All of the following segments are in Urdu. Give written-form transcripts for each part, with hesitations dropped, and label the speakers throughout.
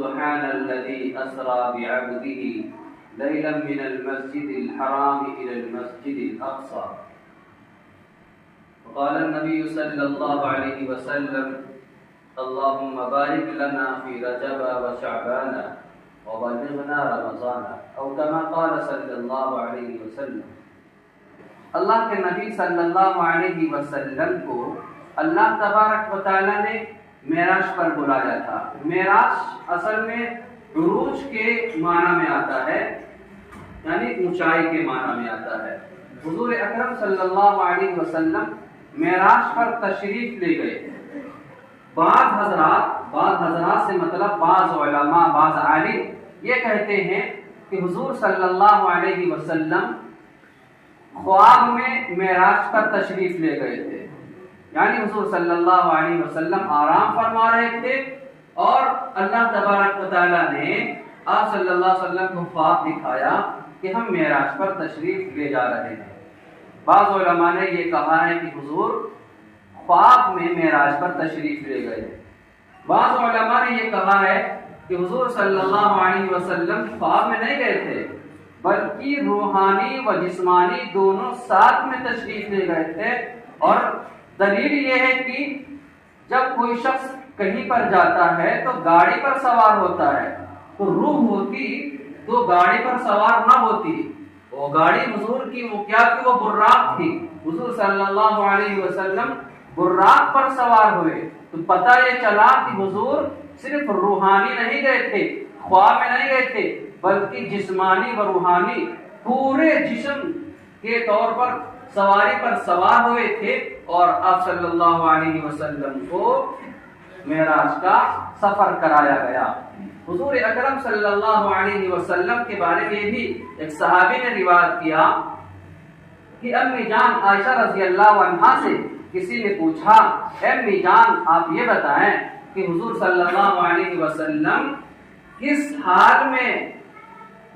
Speaker 1: سبحان الذي أسرى بعبده ليلا من المسجد الحرام إلى المسجد الأقصى. وقال النبي صلى الله عليه وسلم اللهم بارك لنا في رجب وشعبان وبلغنا رمضان او كما قال صلی اللہ علیہ وسلم. اللہ کے نبی صلی اللہ علیہ وسلم کو اللہ تبارک و تعالی نے معراج پر بلایا تھا. معراج اصل میں عروج کے معنی میں آتا ہے، یعنی اونچائی کے معنی میں آتا ہے. حضور اکرم صلی اللہ علیہ وسلم معراج پر تشریف لے گئے. بعض حضرات سے مطلب بعض علماء، بعض عالم یہ کہتے ہیں کہ حضور صلی اللہ علیہ وسلم خواب میں معراج پر تشریف لے گئے تھے. یعنی حضور صلی اللہ علیہ وسلم آرام فرما رہے تھے اور اللہ تبارک و تعالیٰ نے آپ صلی اللہ علیہ وسلم کو خواب دکھایا کہ ہم معراج پر تشریف لے جا رہے ہیں. بعض علماء نے یہ کہا ہے کہ حضور خواب میں معراج پر تشریف لے گئے. بعض علماء نے یہ کہا ہے کہ حضور صلی اللہ علیہ وسلم خواب میں نہیں گئے تھے بلکہ روحانی و جسمانی دونوں ساتھ میں تشریف لے گئے تھے. اور دلیل یہ ہے کہ جب کوئی شخص کہیں پر جاتا ہے تو گاڑی پر سوار ہوتا ہے، تو روح ہوتی تو گاڑی پر سوار نہ ہوتی. وہ گاڑی حضور کی وہ کیا تھی، وہ براق تھی. حضور صلی اللہ علیہ وسلم براق پر سوار ہوئے تو پتہ یہ چلا کہ حضور صرف روحانی نہیں گئے تھے، خواب میں نہیں گئے تھے، بلکہ جسمانی و روحانی پورے جسم کے طور پر سواری پر سوار ہوئے تھے. اور آپ صلی اللہ علیہ وسلم کو معراج کا سفر کرایا گیا. حضور اکرم صلی اللہ علیہ وسلم کے بارے میں بھی ایک صحابی نے روایت کیا کہ امی جان عائشہ رضی اللہ عنہا سے کسی نے پوچھا، اے امی جان آپ یہ بتائیں کہ حضور صلی اللہ علیہ وسلم کس حال میں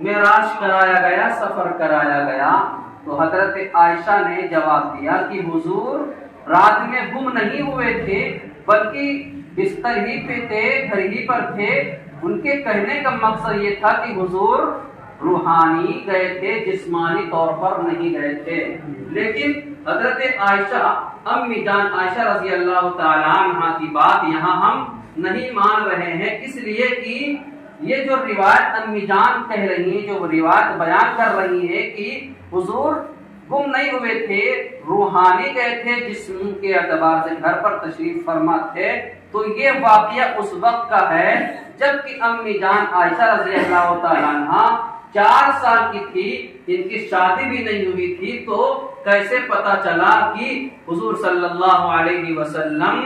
Speaker 1: معراج کرایا گیا، سفر کرایا گیا؟ تو حضرت عائشہ نے جواب دیا کہ حضور رات میں گم نہیں ہوئے تھے بلکہ بستر ہی پہ تھے، گھر ہی پر تھے. ان کے کہنے کا مقصد یہ تھا کہ حضور روحانی گئے تھے، جسمانی طور پر نہیں گئے تھے. لیکن حضرت عائشہ امی جان عائشہ رضی اللہ تعالی عنہا کی بات یہاں ہم نہیں مان رہے ہیں، اس لیے کہ یہ جو روایت امی جان کہہ رہی ہیں، جو روایت بیان کر رہی ہے کہ حضور گم نہیں ہوئے تھے، روحانی گئے تھے، جسم کے اعتبار سے گھر پر تشریف فرما تھے، تو یہ واقعہ اس وقت کا ہے جب کہ امی جان عائشہ رضی اللہ تعالی عنہا 4 سال کی تھی، ان کی شادی بھی نہیں ہوئی تھی. تو کیسے پتا چلا کہ حضور صلی اللہ علیہ وسلم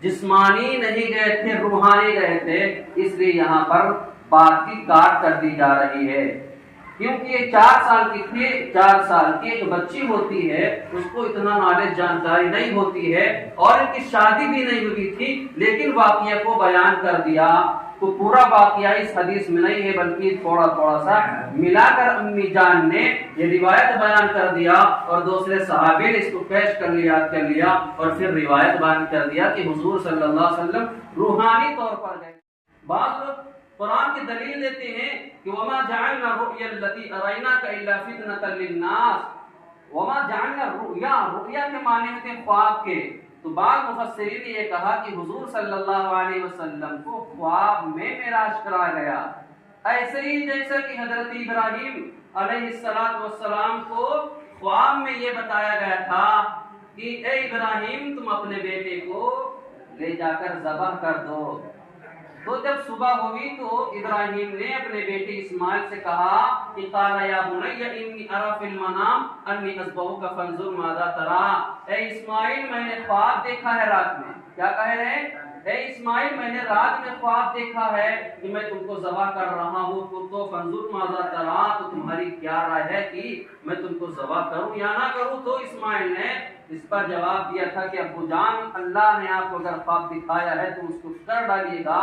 Speaker 1: جسمانی نہیں گئے تھے، روحانی گئے تھے؟ اس لیے یہاں پر بات کی کاٹ کر دی جا رہی ہے، کیونکہ یہ 4 سال کی تھی. 4 سال کی ایک بچی ہوتی ہے، اس کو اتنا نالج جانکاری نہیں ہوتی ہے اور ان کی شادی بھی نہیں ہوئی تھی، لیکن واقعہ کو بیان کر دیا. تو پورا واقعہ اس حدیث میں نہیں ہے بلکہ تھوڑا سا ملا کر امی جان نے یہ روایت بیان کر دیا اور دوسرے صحابی نے اس کو پیش کر لیا اور پھر روایت بیان کر دیا کہ حضور صلی اللہ علیہ وسلم روحانی طور پر گئے. بعض لوگ قرآن کی دلیل دیتے ہیں کہ وما جعلنا الرؤيا التي اريناك الا فتنة للناس. وما جعلنا رؤیا کے معنی ہوتے ہیں خواب کے. تو بعض مفسرین نے یہ کہا کہ حضور صلی اللہ علیہ وسلم کو خواب میں معراج کرایا گیا، ایسے ہی جیسا کہ حضرت ابراہیم علیہ السلام کو خواب میں یہ بتایا گیا تھا کہ اے ابراہیم تم اپنے بیٹے کو لے جا کر ذبح کر دو. تو جب صبح ہوئی تو ابراہیم نے اپنے بیٹے اسماعیل سے کہا کہ قال یا بنی انی ارى فی المنام انی اذبحک فانظر ماذا تری. اے اسماعیل میں نے خواب دیکھا ہے رات میں. کیا کہہ رہے ہیں؟ اے اسماعیل میں نے رات میں خواب دیکھا ہے کہ میں تم کو ذبح کر رہا ہوں، تو فانظر ماذا تری، تو تمہاری کیا رائے ہے کہ میں تم کو ذبح کروں یا نہ کروں؟ تو اسماعیل نے اس پر جواب دیا تھا کہ ابو جان اللہ نے آپ کو اگر خواب دکھایا ہے تو اس کو کر ڈالیے گا،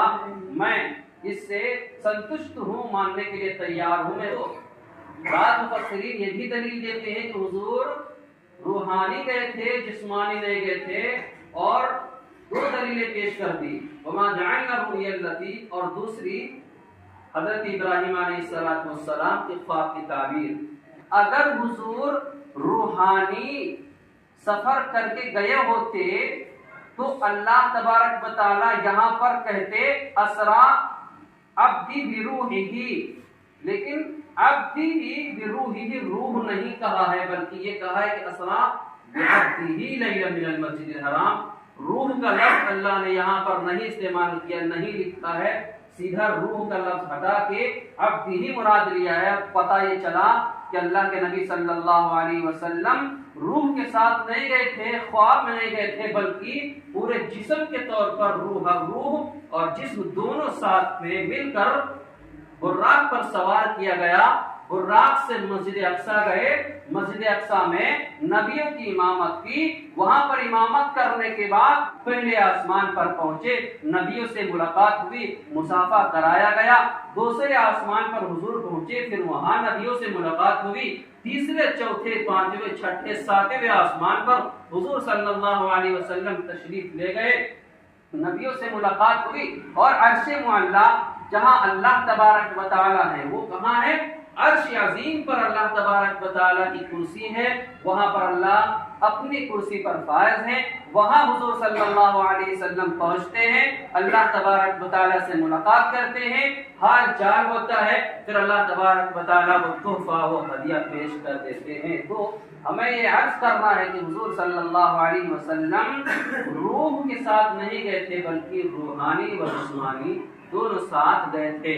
Speaker 1: میں اس سے سنتشت ہوں، ماننے کے لیے تیار ہوں. میں تو بعض مفسرین یہ بھی دلیل دیتے ہیں کہ حضور روحانی گئے تھے، جسمانی نہیں گئے تھے، اور 2 دلیلیں پیش کر دی. وما جعلنا الرؤيا التي، اور دوسری حضرت ابراہیم علیہ السلام کے خواب کی تعبیر، اگر حضور روحانی سفر کر کے گئے ہوتے تو اللہ تبارک و تعالی یہاں پر کہتے اسرا عبدی بروحہ، لیکن عبدی بروحہ روح نہیں کہا ہے، بلکہ یہ کہا ہے کہ اسرا بعبدہ لیلا من المسجد الحرام۔ روح کا لفظ اللہ نے یہاں پر نہیں استعمال کیا، نہیں لکھا ہے، سیدھا روح کا لفظ ہٹا کے عبدہ ہی مراد لیا ہے۔ پتہ یہ چلا کہ اللہ کے نبی صلی اللہ علیہ وسلم روح کے ساتھ نہیں گئے تھے، خواب میں نہیں گئے تھے، بلکہ پورے جسم کے طور پر روح اور جسم دونوں ساتھ میں مل کر براق پر سوار کیا گیا۔ براق سے مسجد اقصی گئے، مسجد اقصی میں نبیوں کی امامت کی، وہاں پر امامت کرنے کے بعد پہلے آسمان پر پہنچے، نبیوں سے ملاقات ہوئی، مصافحہ کرایا گیا، دوسرے آسمان پر حضور پہنچے، پھر وہاں نبیوں سے ملاقات ہوئی، تیسرے چوتھے پانچویں چھٹے ساتویں آسمان پر حضور صلی اللہ علیہ وسلم تشریف لے گئے، نبیوں سے ملاقات ہوئی، اور عرش معلی جہاں اللہ تبارک و تعالی ہے وہ کہاں ہے؟ عرش عظیم پر اللہ تبارک و تعالیٰ کی کرسی ہے، وہاں پر اللہ اپنی کرسی پر فائز ہیں، وہاں حضور صلی اللہ علیہ وسلم پہنچتے ہیں، اللہ تبارک و تعالیٰ سے ملاقات کرتے ہیں، حال چال ہوتا ہے، پھر اللہ تبارک و تعالیٰ وہ تحفہ وہ ہدیہ پیش کر دیتے ہیں۔ تو ہمیں یہ عرض کرنا ہے کہ حضور صلی اللہ علیہ وسلم روح کے ساتھ نہیں گئے تھے، بلکہ روحانی و جسمانی دونوں ساتھ گئے تھے۔